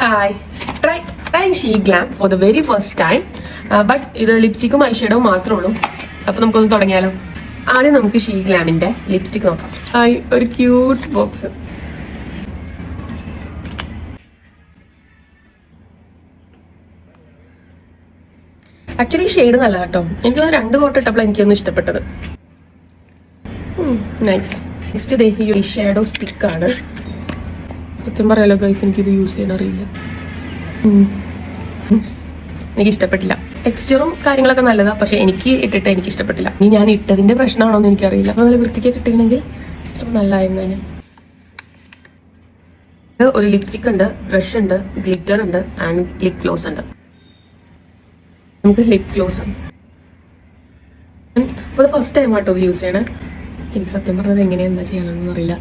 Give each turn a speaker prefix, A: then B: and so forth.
A: Hi, trying She Glam for the very first time. But ഇത് ലിപ്സ്റ്റിക്കും ഐഷേഡോ മാത്രമേ ഉള്ളൂ. അപ്പൊ നമുക്കൊന്ന് തുടങ്ങിയാലോ. ആദ്യം നമുക്ക് ഷീ ഗ്ലാമിന്റെ ലിപ്സ്റ്റിക് നോക്കാം. ഒരു ക്യൂട്ട് ബോക്സ്. ആക്ച്വലി ഷെയ്ഡ് നല്ല കേട്ടോ. എനിക്കത് 2 കോട്ട് ഇട്ടപ്പോൾ എനിക്കൊന്നും ഇഷ്ടപ്പെട്ടത്. നൈസ്. നെക്സ്റ്റ് ദേ ഈ ഷാഡോ സ്റ്റിക്കാണ്. സത്യം പറയാലോ ഗൈസ്, എനിക്കിത് യൂസ് ചെയ്യാൻ അറിയില്ല. എനിക്ക് ഇഷ്ടപ്പെട്ടില്ല. ടെക്സ്ചറും കാര്യങ്ങളൊക്കെ നല്ലതാ, പക്ഷെ എനിക്ക് ഇട്ടിട്ട് എനിക്ക് ഇഷ്ടപ്പെട്ടില്ല. ഇനി ഞാൻ ഇട്ടതിന്റെ പ്രശ്നമാണോ എന്ന് എനിക്കറിയില്ല. നല്ല വൃത്തിക്ക് കിട്ടിയിരുന്നെങ്കിൽ നല്ലതായിരുന്നു. ഒരു ലിപ്സ്റ്റിക് ഉണ്ട്, ബ്രഷ് ഉണ്ട്, ഗ്ലിറ്റർ ഉണ്ട് ആൻഡ് ലിപ് ഗ്ലോസ് ഉണ്ട്. നമുക്ക് ലിപ് ഗ്ലോസ് ഫസ്റ്റ് ടൈം ആട്ടോ ഇത് യൂസ് ചെയ്യണേ. എനിക്ക് സത്യം പറഞ്ഞത് എങ്ങനെയാ എന്താ ചെയ്യാനൊന്നും അറിയില്ല.